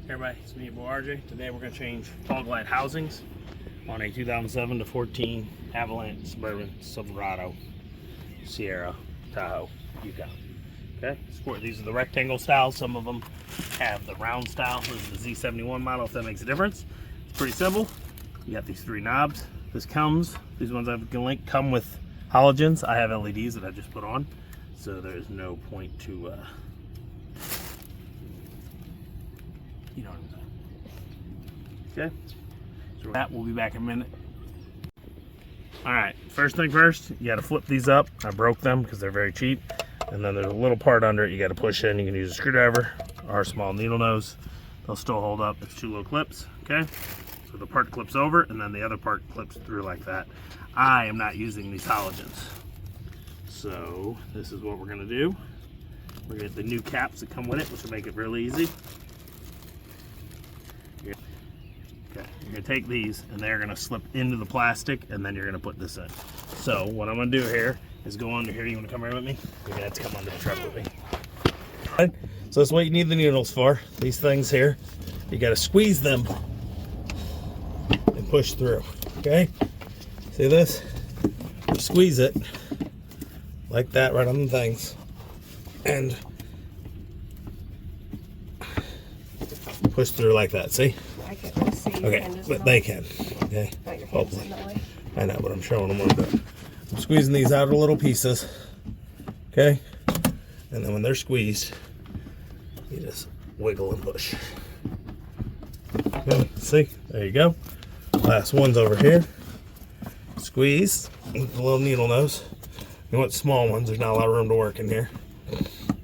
Everybody, it's me, boy RJ. Today we're going to change fog light housings on a 2007 to 14 Avalanche Suburban Silverado Sierra Tahoe Yukon. Okay, these are the rectangle style. Some of them have the round style. This is the Z71 model, if that makes a difference. It's pretty simple. You got these three knobs. These ones I can link come with halogens. I have LEDs that I just put on, so there's no point to you know what I'm saying. Okay, so that we'll be back in a minute. All right, first thing first, you got to flip these up. I broke them because they're very cheap, and then there's a little part under it you got to push in. You can use a screwdriver or a small needle nose. They'll still hold up. It's two little clips. Okay, so the part clips over, and then the other part clips through like that. I am not using these halogens, so this is what we're gonna do. We're gonna get the new caps that come with it, which will make it really easy. Okay, you're gonna take these and they're gonna slip into the plastic, and then you're gonna put this in. So what I'm gonna do here is go under here. You wanna come here with me? You're gonna have to come under the truck with me. Right, so that's what you need the needles for. These things here, you gotta squeeze them and push through, okay? See this? You squeeze it like that right on the things and push through like that, see? I can't really see. Okay, but they can. Okay. Hopefully. I know, but I'm showing them what I'm doing. I'm squeezing these out of little pieces. Okay? And then when they're squeezed, you just wiggle and push. Okay, see? There you go. Last one's over here. Squeeze with the little needle nose. You want small ones, there's not a lot of room to work in here.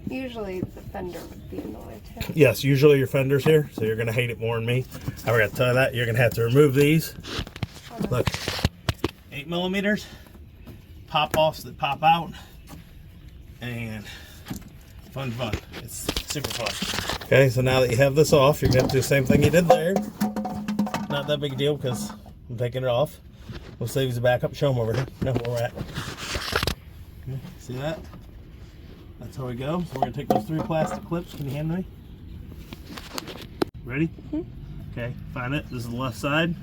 Usually the fender would be in the way too. Yes, usually your fender's here, so you're gonna hate it more than me. I forgot to tell you that. You're gonna have to remove these. Look, 8mm pop-offs that pop out, and fun. It's super fun. Okay, so now that you have this off, you're gonna have to do the same thing you did there. Not that big a deal because I'm taking it off. We'll save you the backup. Show them over here. Know where we're at. Okay, see that? That's how we go. So we're gonna take those three plastic clips. Can you hand me? Ready? Mm-hmm. Okay, find it. This is the left side.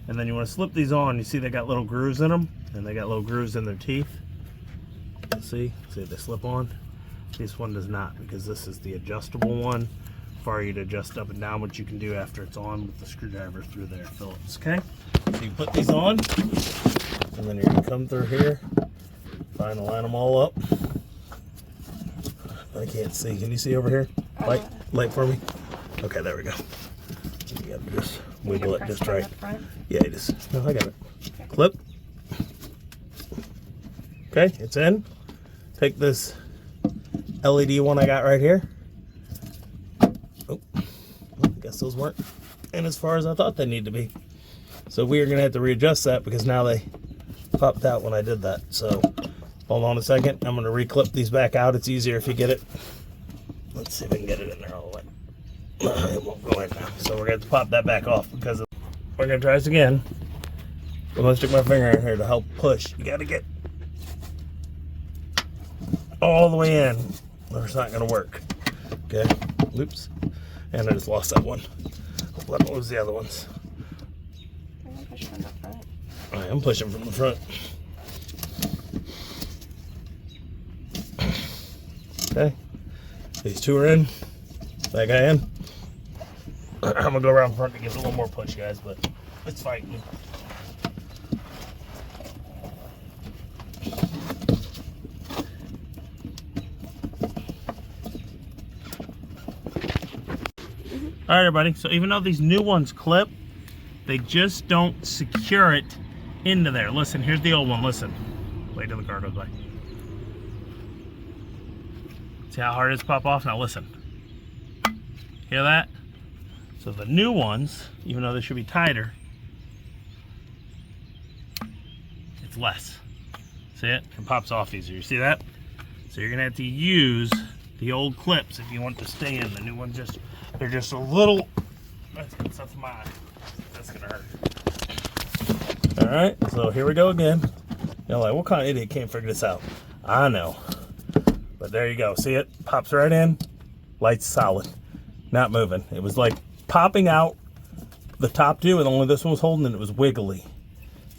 And then you want to slip these on. You see they got little grooves in them, and they got little grooves in their teeth. See they slip on. This one does not, because this is the adjustable one for you to adjust up and down, what you can do after it's on with the screwdriver through there, Phillips. Okay, so you put these on, and then you're gonna come through here, line them all up. I can't see. Can you see over here? Light for me. Okay, there we go. You gotta just wiggle it just right. Yeah, it is. No, I got it. Okay. Clip. Okay, it's in. Take this LED one I got right here. Oh, I guess those weren't in as far as I thought they need to be. So we are gonna have to readjust that because now they popped out when I did that. So hold on a second. I'm gonna reclip these back out. It's easier if you get it. Let's see if we can get it in there all the way. It won't go in now. So we're gonna have to pop that back off because we're gonna try this again. I'm gonna stick my finger in here to help push. You gotta get all the way in or it's not gonna work. Okay, oops. And I just lost that one. Hopefully I don't lose the other ones. Push from the front. I am pushing from the front. Okay, these two are in. That guy in. I'm gonna go around front to give it a little more push, guys, but it's fighting. All right, everybody. So even though these new ones clip, they just don't secure it into there. Listen, here's the old one. Listen. Wait till the car goes by. See how hard it is to pop off? Now listen. Hear that? So the new ones, even though they should be tighter, it's less. See it? It pops off easier. You see that? So you're gonna have to use the old clips if you want to stay in. The new ones they're just a little. That's mine. That's gonna hurt. All right. So here we go again. You're like, what kind of idiot can't figure this out? I know. But there you go. See it? Pops right in. Light's solid. Not moving. It was like popping out the top two, and only this one was holding, and it was wiggly.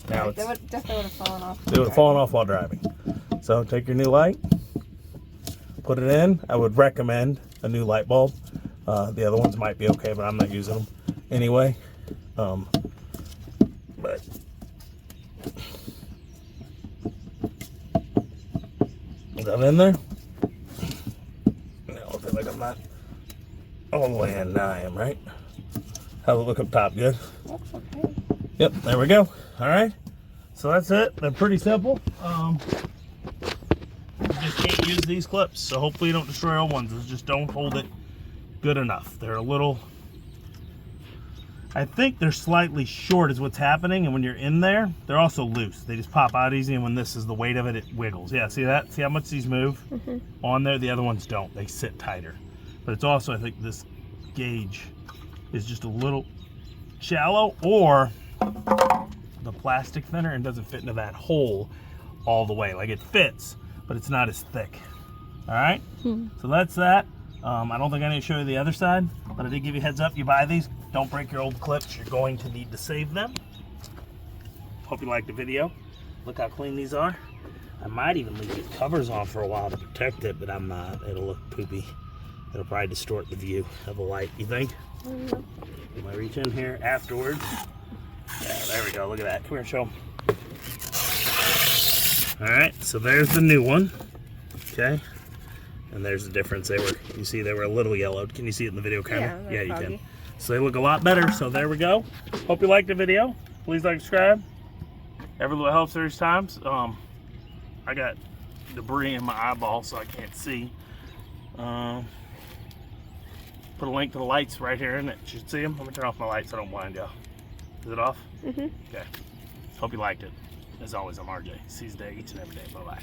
Now Right, they definitely would have fallen off. they would have fallen off while driving. So take your new light, put it in. I would recommend a new light bulb. The other ones might be okay, but I'm not using them anyway. But is that in there? I feel like I'm not all the way in. Now I am, right? How's it look up top? Good? Looks okay. Yep, there we go. All right. So that's it. They're pretty simple. You just can't use these clips, so hopefully you don't destroy old ones. Just don't hold it good enough. They're a little, I think they're slightly short is what's happening, and when you're in there, they're also loose. They just pop out easy, and when this is the weight of it, it wiggles. Yeah, see that? See how much these move on there? The other ones don't. They sit tighter. But it's also, I think this gauge is just a little shallow, or the plastic thinner and doesn't fit into that hole all the way. Like it fits, but it's not as thick. All right, so that's that. I don't think I need to show you the other side, but I did give you a heads up. You buy these, don't break your old clips. You're going to need to save them. Hope you liked the video. Look how clean these are. I might even leave the covers on for a while to protect it, but I'm not. It'll look poopy. It'll probably distort the view of the light, you think? If I reach in here afterwards. Yeah, there we go. Look at that. Come here, show them. All right, so there's the new one. Okay, and there's the difference. You see they were a little yellowed. Can you see it in the video camera? Yeah, you foggy. can. So they look a lot better. So there we go. Hope you liked the video. Please like, subscribe. Every little helps every time. I got debris in my eyeball, so I can't see. Put a link to the lights right here in it. You should see them. Let me turn off my lights so I don't blind y'all. Is it off? Okay. Hope you liked it. As always, I'm RJ. Seize the day each and every day. Bye-bye.